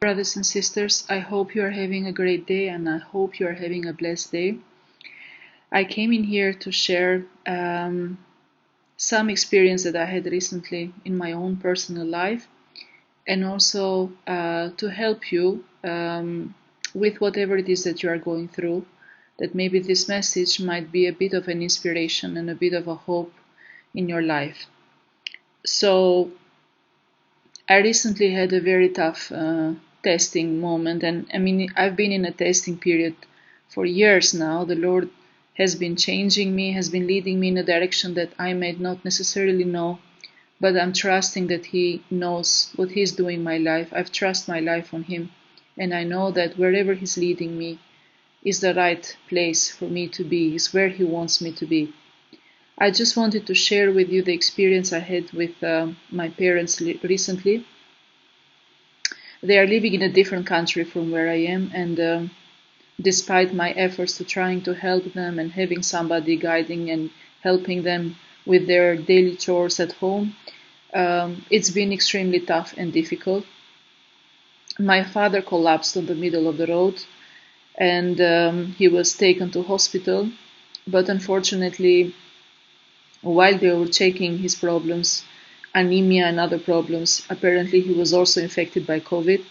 Brothers and sisters, I hope you are having a great day and I hope you are having a blessed day. I came in here to share some experience that I had recently in my own personal life and also to help you with whatever it is that you are going through, that maybe this message might be a bit of an inspiration and a bit of a hope in your life. So, I recently had a very tough testing moment, and I mean, I've been in a testing period for years now. The Lord has been changing me, has been leading me in a direction that I might not necessarily know, but I'm trusting that He knows what He's doing in my life. I've trusted my life on Him, and I know that wherever He's leading me is the right place for me to be, is where He wants me to be. I just wanted to share with you the experience I had with my parents recently. They are living in a different country from where I am, and despite my efforts to trying to help them and having somebody guiding and helping them with their daily chores at home, it's been extremely tough and difficult. My father collapsed on the middle of the road, and he was taken to hospital, but unfortunately, while they were checking his problems, anemia and other problems, apparently he was also infected by COVID.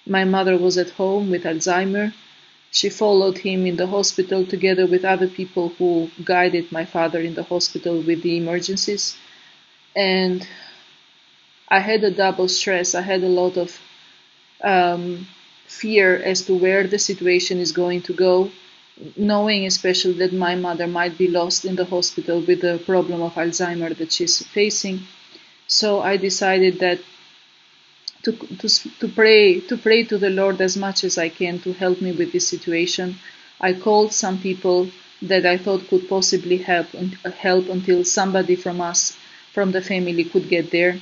My mother was at home with Alzheimer. She followed him in the hospital together with other people who guided my father in the hospital with the emergencies. And I had a double stress. I had a lot of fear as to where the situation is going to go, knowing especially that my mother might be lost in the hospital with the problem of Alzheimer that she's facing. So I decided that to pray to the Lord as much as I can to help me with this situation. I called some people that I thought could possibly help until somebody from us, from the family, could get there.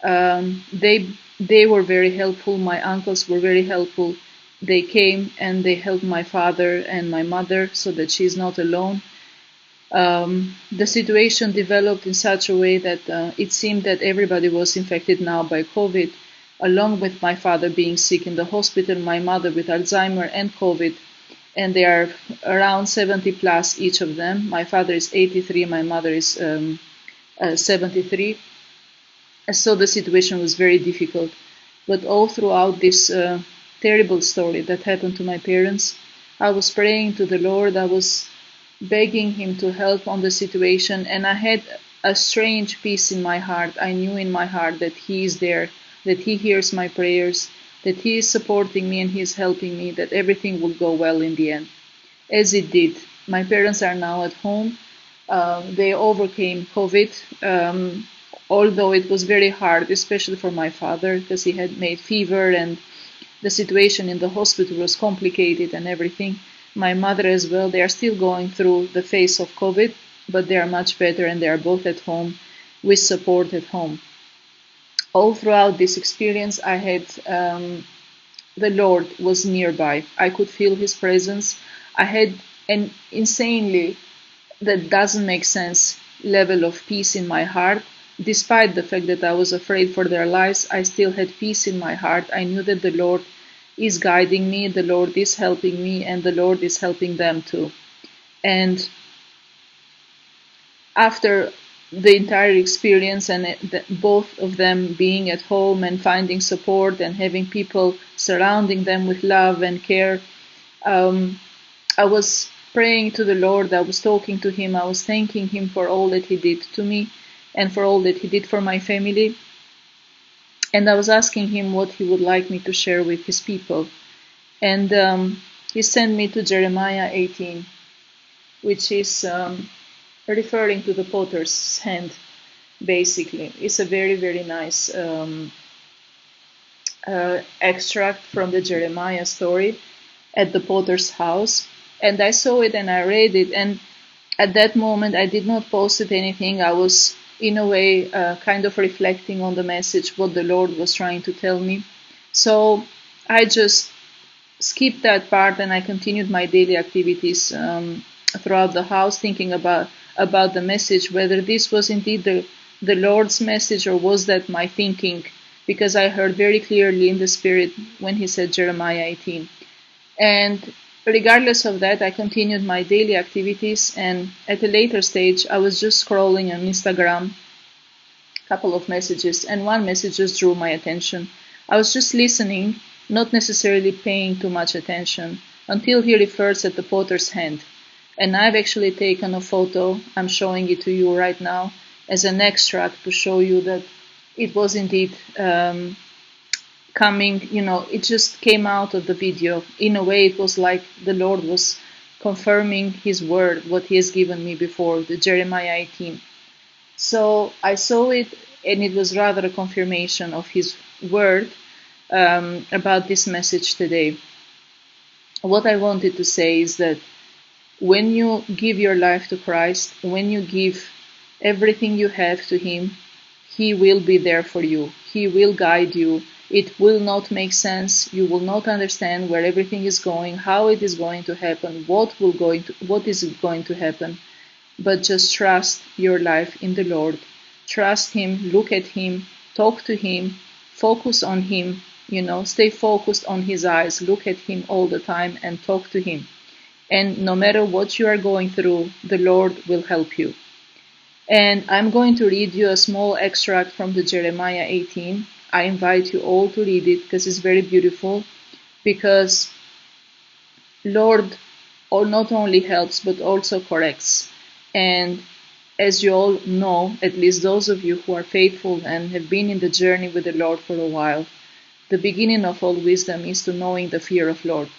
They were very helpful. My uncles were very helpful. They came and they helped my father and my mother so that she's not alone. The situation developed in such a way that it seemed that everybody was infected now by COVID, along with my father being sick in the hospital, my mother with Alzheimer and COVID, and they are around 70 plus each of them. My father is 83, my mother is 73. So the situation was very difficult. But all throughout this terrible story that happened to my parents, I was praying to the Lord. I was begging Him to help on the situation, and I had a strange peace in my heart. I knew in my heart that He is there, that He hears my prayers, that He is supporting me and He is helping me, that everything will go well in the end. As it did. My parents are now at home. They overcame COVID, although it was very hard, especially for my father, because he had made fever and the situation in the hospital was complicated and everything. My mother as well, they are still going through the phase of COVID, but they are much better and they are both at home with support at home. All throughout this experience, I had the Lord was nearby. I could feel His presence. I had an insanely, that doesn't make sense, level of peace in my heart. Despite the fact that I was afraid for their lives, I still had peace in my heart. I knew that the Lord is guiding me, the Lord is helping me, and the Lord is helping them too. And after the entire experience and both of them being at home and finding support and having people surrounding them with love and care, I was praying to the Lord, I was talking to Him, I was thanking Him for all that He did to me and for all that He did for my family. And I was asking Him what He would like me to share with His people. And He sent me to Jeremiah 18, which is referring to the potter's hand, basically. It's a very, very nice extract from the Jeremiah story at the potter's house. And I saw it and I read it. And at that moment, I did not post anything. I was, in a way, kind of reflecting on the message, what the Lord was trying to tell me. So I just skipped that part and I continued my daily activities throughout the house, thinking about the message, whether this was indeed the Lord's message or was that my thinking because I heard very clearly in the Spirit when he said Jeremiah 18. And regardless of that, I continued my daily activities, and at a later stage, I was just scrolling on Instagram, a couple of messages, and one message just drew my attention. I was just listening, not necessarily paying too much attention, until he refers at the potter's hand. And I've actually taken a photo, I'm showing it to you right now, as an extract to show you that it was indeed coming, it just came out of the video. In a way, it was like the Lord was confirming his word, what he has given me before, the Jeremiah 18. So I saw it, and it was rather a confirmation of his word about this message today. What I wanted to say is that when you give your life to Christ, when you give everything you have to him, he will be there for you. He will guide you. It will not make sense. You will not understand where everything is going, how it is going to happen, what is going to happen. But just trust your life in the Lord. Trust him, look at him, talk to him, focus on him, stay focused on his eyes, look at him all the time and talk to him. And no matter what you are going through, the Lord will help you. And I'm going to read you a small extract from the Jeremiah 18. I invite you all to read it because it's very beautiful. Because Lord not only helps but also corrects. And as you all know, at least those of you who are faithful and have been in the journey with the Lord for a while, the beginning of all wisdom is to knowing the fear of Lord.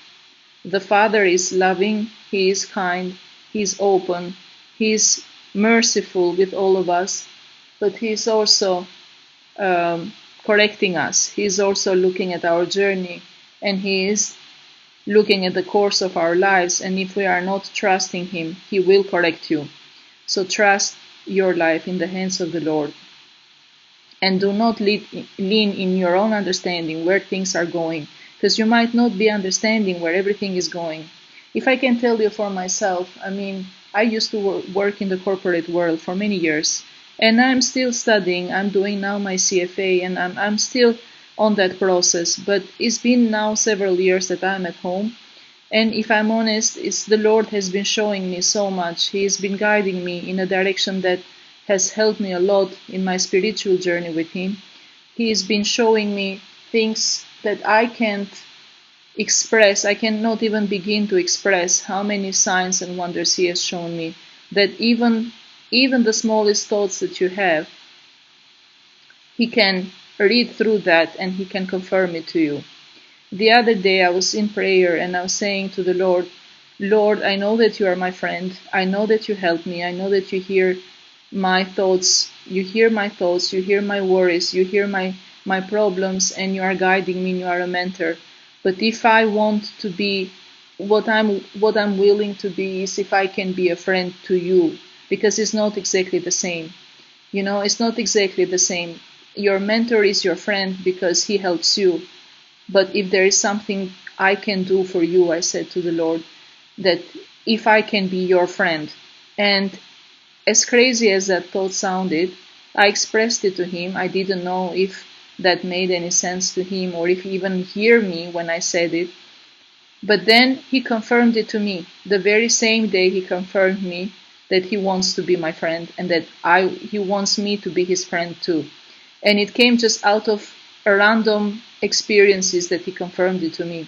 The Father is loving, he is kind, he is open, he is merciful with all of us, but he is also correcting us. He is also looking at our journey, and he is looking at the course of our lives, and if we are not trusting him, he will correct you. So trust your life in the hands of the Lord. And do not lean in your own understanding where things are going, because you might not be understanding where everything is going. If I can tell you for myself, I used to work in the corporate world for many years, and I'm still studying. I'm doing now my CFA, and I'm still on that process. But it's been now several years that I'm at home. And if I'm honest, the Lord has been showing me so much. He has been guiding me in a direction that has helped me a lot in my spiritual journey with him. He has been showing me things that I can't express. I cannot even begin to express how many signs and wonders he has shown me. That even the smallest thoughts that you have, he can read through that and he can confirm it to you. The other day I was in prayer and I was saying to the Lord, Lord, I know that you are my friend. I know that you help me. I know that you hear my thoughts. You hear my thoughts. You hear my worries. You hear my problems, and you are guiding me and you are a mentor. But if I want to be what I'm willing to be is if I can be a friend to you, because it's not exactly the same. It's not exactly the same. Your mentor is your friend because he helps you. But if there is something I can do for you, I said to the Lord, that if I can be your friend. And as crazy as that thought sounded, I expressed it to him. I didn't know if that made any sense to him or if he even heard me when I said it. But then he confirmed it to me. The very same day he confirmed me that he wants to be my friend and that he wants me to be his friend too. And it came just out of random experiences that he confirmed it to me.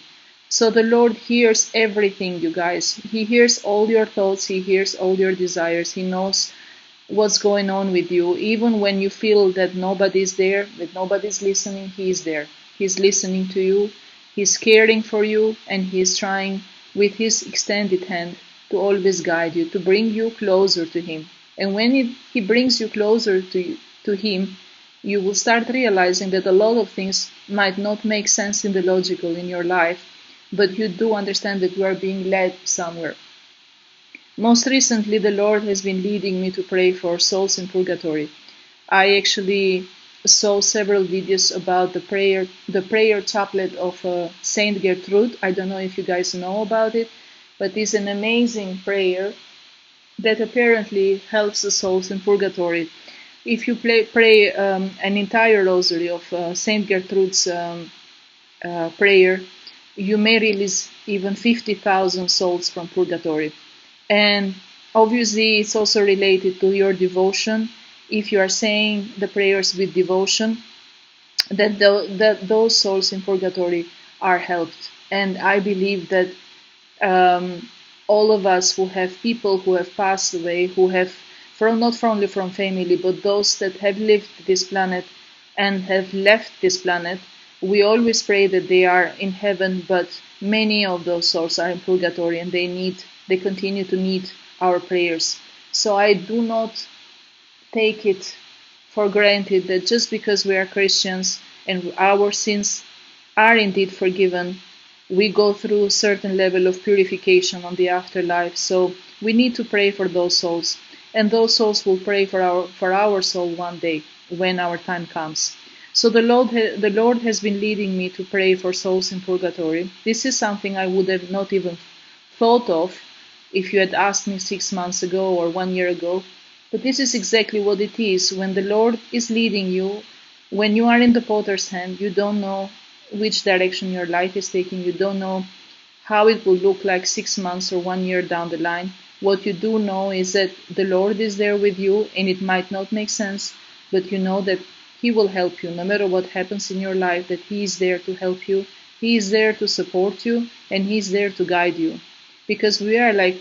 So the Lord hears everything, you guys. He hears all your thoughts. He hears all your desires. He knows what's going on with you. Even when you feel that nobody's there, that nobody's listening, he is there. He's listening to you. He's caring for you, and he's trying with his extended hand to always guide you, to bring you closer to him. And when he brings you closer to him, you will start realizing that a lot of things might not make sense in the logical in your life, but you do understand that you are being led somewhere. Most recently, the Lord has been leading me to pray for souls in purgatory. I actually saw several videos about the prayer chaplet of Saint Gertrude. I don't know if you guys know about it, but it's an amazing prayer that apparently helps the souls in purgatory. if you pray an entire rosary of Saint Gertrude's prayer, you may release even 50,000 souls from purgatory. And obviously, it's also related to your devotion. If you are saying the prayers with devotion, that those souls in purgatory are helped. And I believe that all of us who have people who have passed away, who have, from not only from family, but those that have lived this planet and have left this planet, we always pray that they are in heaven, but many of those souls are in purgatory and they continue to need our prayers. So I do not take it for granted that just because we are Christians and our sins are indeed forgiven, we go through a certain level of purification on the afterlife. So we need to pray for those souls, and those souls will pray for our soul one day when our time comes. So the Lord has been leading me to pray for souls in purgatory. This is something I would have not even thought of if you had asked me 6 months ago or 1 year ago. But this is exactly what it is. When the Lord is leading you, when you are in the potter's hand, you don't know which direction your life is taking. You don't know how it will look like 6 months or 1 year down the line. What you do know is that the Lord is there with you, and it might not make sense, but you know that He will help you no matter what happens in your life, that He is there to help you. He is there to support you, and He is there to guide you. Because we are like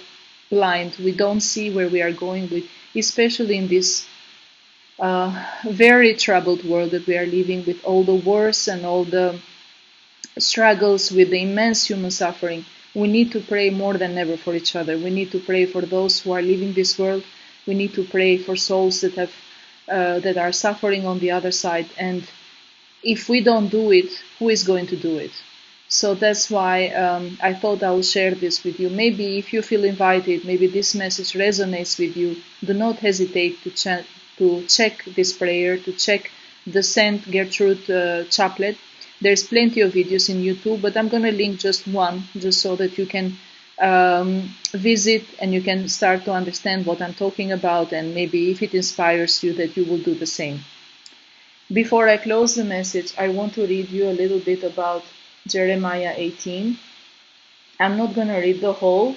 blind. We don't see where we are going with, especially in this very troubled world that we are living, with all the wars and all the struggles, with the immense human suffering. We need to pray more than ever for each other. We need to pray for those who are leaving this world. We need to pray for souls that are suffering on the other side. And if we don't do it, who is going to do it? So that's why I thought I will share this with you. Maybe if you feel invited, maybe this message resonates with you, do not hesitate to check this prayer, to check the Saint Gertrude chaplet. There's plenty of videos in YouTube, but I'm going to link just one, just so that you can visit and you can start to understand what I'm talking about, and maybe if it inspires you, that you will do the same. Before I close the message, I want to read you a little bit about Jeremiah 18. I'm not going to read the whole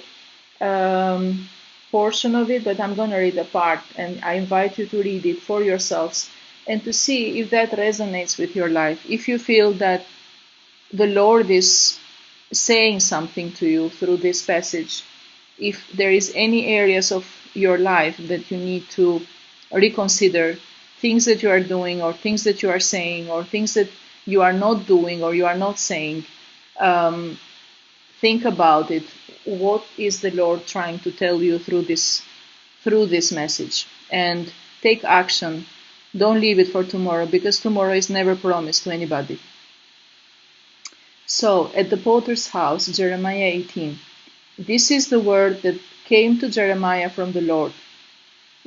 portion of it, but I'm going to read a part, and I invite you to read it for yourselves and to see if that resonates with your life. If you feel that the Lord is saying something to you through this passage, if there is any areas of your life that you need to reconsider, things that you are doing or things that you are saying or things that you are not doing or you are not saying, think about it. What is the Lord trying to tell you through this message? And take action. Don't leave it for tomorrow, because tomorrow is never promised to anybody. So, at the potter's house, Jeremiah 18. This is the word that came to Jeremiah from the Lord.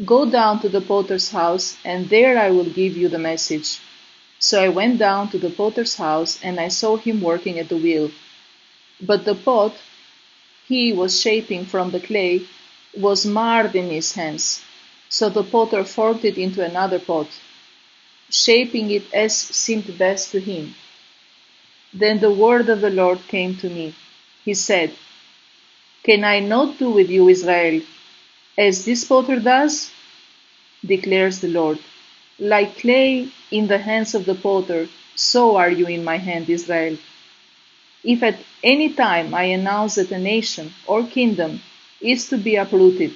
Go down to the potter's house, and there I will give you the message. So I went down to the potter's house, and I saw him working at the wheel. But the pot he was shaping from the clay was marred in his hands. So the potter formed it into another pot, shaping it as seemed best to him. Then the word of the Lord came to me. He said, Can I not do with you, Israel, as this potter does? Declares the Lord. Like clay in the hands of the potter, so are you in my hand, Israel. If at any time I announce that a nation or kingdom is to be uprooted,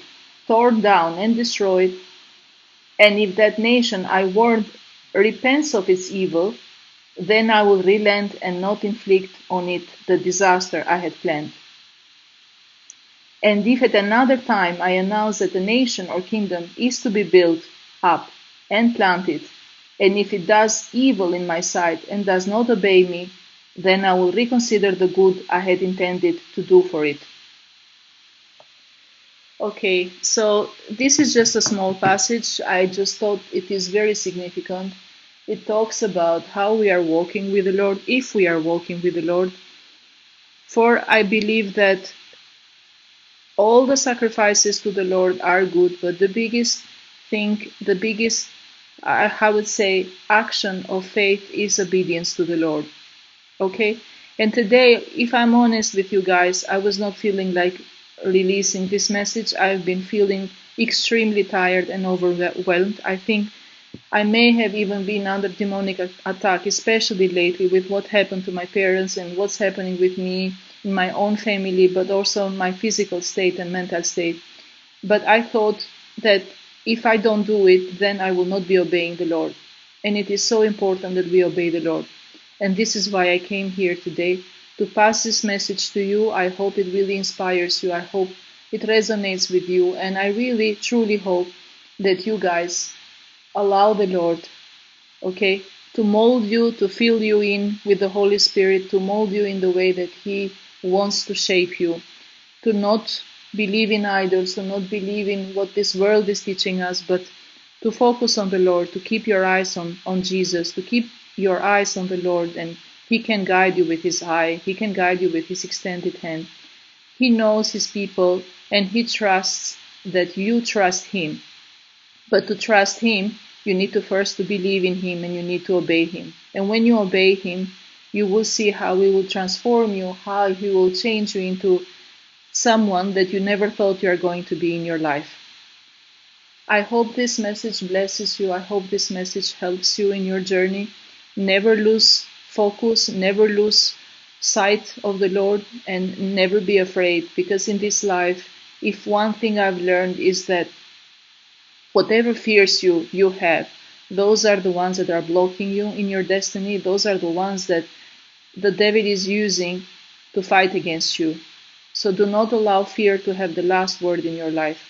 torn down, and destroyed, and if that nation I warned repents of its evil, then I will relent and not inflict on it the disaster I had planned. And if at another time I announce that a nation or kingdom is to be built up and planted, and if it does evil in my sight and does not obey me, then I will reconsider the good I had intended to do for it. Okay, so this is just a small passage. I just thought it is very significant. It talks about how we are walking with the Lord, if we are walking with the Lord. For I believe that all the sacrifices to the Lord are good, but the biggest thing, the biggest I would say action of faith is obedience to the Lord. Okay? And today, if I'm honest with you guys, I was not feeling like releasing this message. I've been feeling extremely tired and overwhelmed. I think I may have even been under demonic attack, especially lately with what happened to my parents and what's happening with me in my own family, but also my physical state and mental state. But I thought that if I don't do it, then I will not be obeying the Lord. And it is so important that we obey the Lord. And this is why I came here today to pass this message to you. I hope it really inspires you. I hope it resonates with you. And I really, truly hope that you guys allow the Lord, okay, to mold you, to fill you in with the Holy Spirit, to mold you in the way that He wants to shape you, to not believe in idols, to not believe in what this world is teaching us, but to focus on the Lord, to keep your eyes on Jesus, to keep your eyes on the Lord, and He can guide you with His eye, He can guide you with His extended hand. He knows His people, and He trusts that you trust Him. But to trust Him, you need to first to believe in Him and you need to obey Him. And when you obey Him, you will see how He will transform you, how He will change you into someone that you never thought you are going to be in your life. I hope this message blesses you. I hope this message helps you in your journey. Never lose focus, never lose sight of the Lord, and never be afraid, because in this life, if one thing I've learned is that whatever fears you have, those are the ones that are blocking you in your destiny. Those are the ones that the devil is using to fight against you. So do not allow fear to have the last word in your life.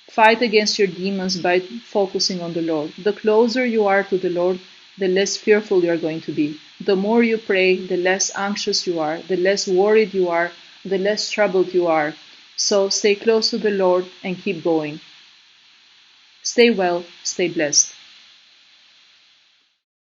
Fight against your demons by focusing on the Lord. The closer you are to the Lord, the less fearful you are going to be. The more you pray, the less anxious you are, the less worried you are, the less troubled you are. So stay close to the Lord and keep going. Stay well, stay blessed.